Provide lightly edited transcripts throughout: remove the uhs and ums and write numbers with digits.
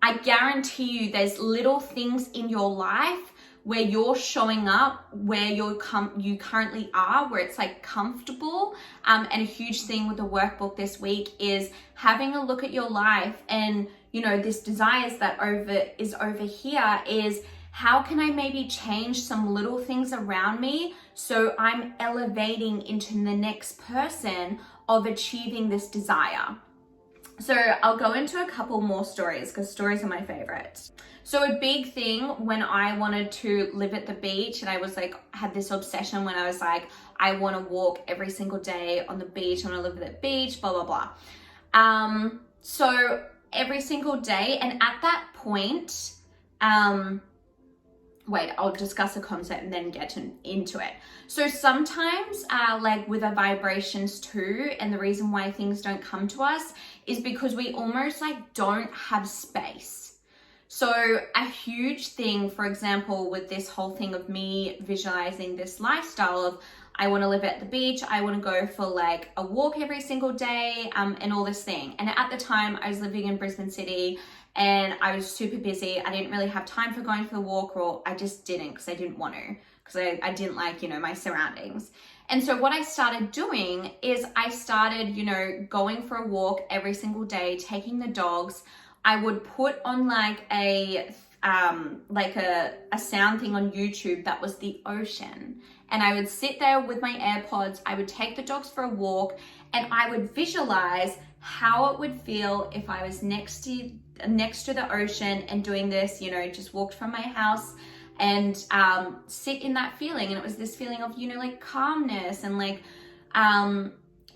I guarantee you there's little things in your life where you're showing up, where you currently are, where it's like comfortable. And a huge thing with the workbook this week is having a look at your life, and this desires that is over here is, how can I maybe change some little things around me so I'm elevating into the next person of achieving this desire? So I'll go into a couple more stories because stories are my favorite. So a big thing when I wanted to live at the beach, and I was like, had this obsession when I was like, I want to walk every single day on the beach, I want to live at the beach, blah, blah, blah. So every single day, and at that point, wait, I'll discuss the concept and then get into it. So sometimes like with our vibrations too, and the reason why things don't come to us is because we almost like don't have space. So a huge thing, for example, with this whole thing of me visualizing this lifestyle of, I want to live at the beach, I want to go for like a walk every single day, and all this thing. And at the time I was living in Brisbane City, and I was super busy. I didn't really have time for going for the walk, or I just didn't, because I didn't want to, because I didn't like, my surroundings. And so what I started doing is I started, going for a walk every single day, taking the dogs. I would put on like a sound thing on YouTube that was the ocean. And I would sit there with my AirPods, I would take the dogs for a walk, and I would visualize how it would feel if I was next to the ocean and doing this, just walked from my house and sit in that feeling. And it was this feeling of, like calmness and like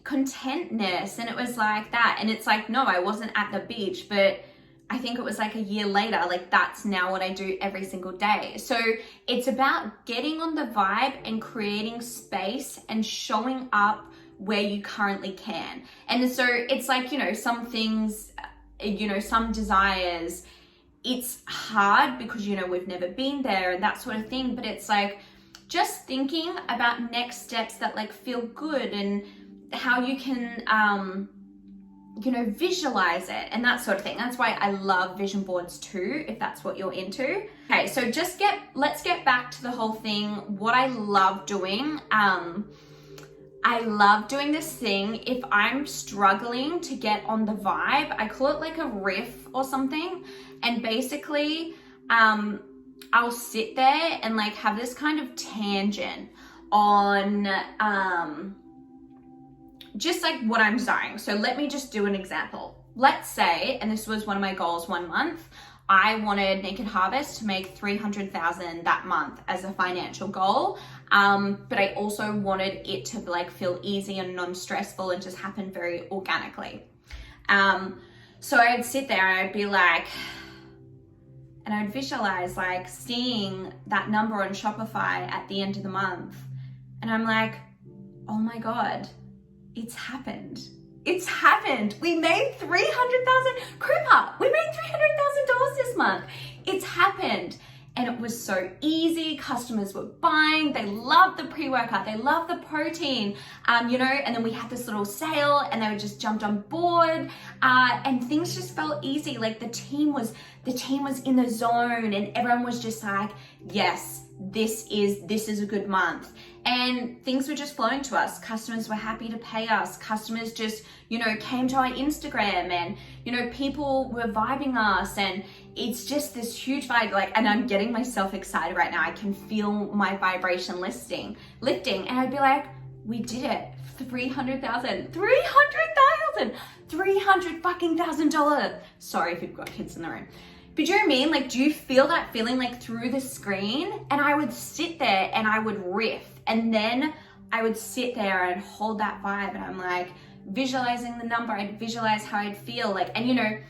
contentness. And it was like that. And it's like, no, I wasn't at the beach, but I think it was like a year later, like that's now what I do every single day. So it's about getting on the vibe and creating space and showing up where you currently can. And so it's like, some things, some desires, it's hard because, we've never been there and that sort of thing. But it's like just thinking about next steps that like feel good and how you can, visualize it and that sort of thing. That's why I love vision boards too, if that's what you're into. Okay, so let's get back to the whole thing. What I love doing, I love doing this thing. If I'm struggling to get on the vibe, I call it like a riff or something. And basically, I'll sit there and like have this kind of tangent on, just like what I'm desiring. So let me just do an example. Let's say, and this was one of my goals one month, I wanted Naked Harvest to make $300,000 that month as a financial goal. But I also wanted it to like feel easy and non-stressful and just happen very organically. So I'd sit there and I'd be like, and I'd visualize like seeing that number on Shopify at the end of the month. And I'm like, oh my God, it's happened. It's happened. We made $300,000. Cripper, we made $300,000 this month. It's happened. And it was so easy. Customers were buying. They loved the pre-workout. They loved the protein, and then we had this little sale and they just jumped on board, and things just felt easy. Like the team was in the zone and everyone was just like, yes, this is a good month. And things were just flowing to us. Customers were happy to pay us. Customers just, came to our Instagram, and, people were vibing us, and it's just this huge vibe. Like, and I'm getting myself excited right now. I can feel my vibration lifting. And I'd be like, we did it. $300,000. $300,000. Sorry if you've got kids in the room. But do you know what I mean? Like, do you feel that feeling like through the screen? And I would sit there and I would riff. And then I would sit there and hold that vibe. And I'm like visualizing the number. I'd visualize how I'd feel like, and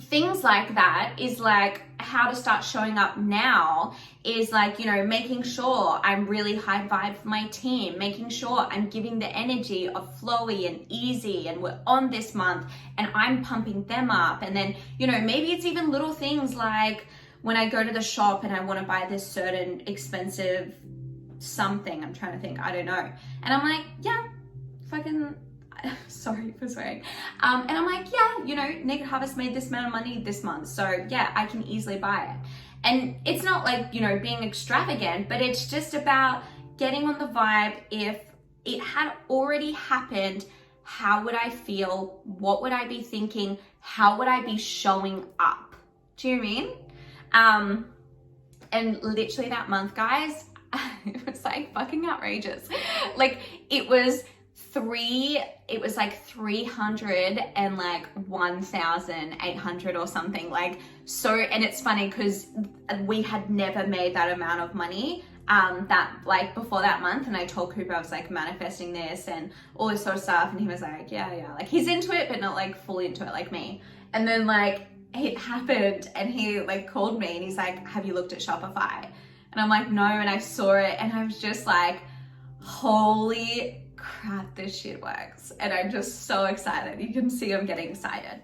things like that is like how to start showing up now is like, making sure I'm really high vibe for my team, making sure I'm giving the energy of flowy and easy, and we're on this month and I'm pumping them up. And then, maybe it's even little things like when I go to the shop and I want to buy this certain expensive something, I'm trying to think, I don't know. And I'm like, yeah, fucking, sorry for swearing. And I'm like, yeah, you know, Naked Harvest made this amount of money this month, so yeah, I can easily buy it. And it's not like, you know, being extravagant, but it's just about getting on the vibe. If it had already happened, how would I feel? What would I be thinking? How would I be showing up? Do you know what I mean? And literally that month, guys, it was like fucking outrageous. Like it was like 300 and like 1,800 or something. Like, so, and it's funny because we had never made that amount of money that like before that month. And I told Cooper I was like manifesting this and all this sort of stuff, and he was like, yeah, like he's into it but not like fully into it like me. And then like it happened and he like called me and he's like, have you looked at Shopify? And I'm like, no. And I saw it and I was just like, holy crap, this shit works. And I'm just so excited. You can see I'm getting excited.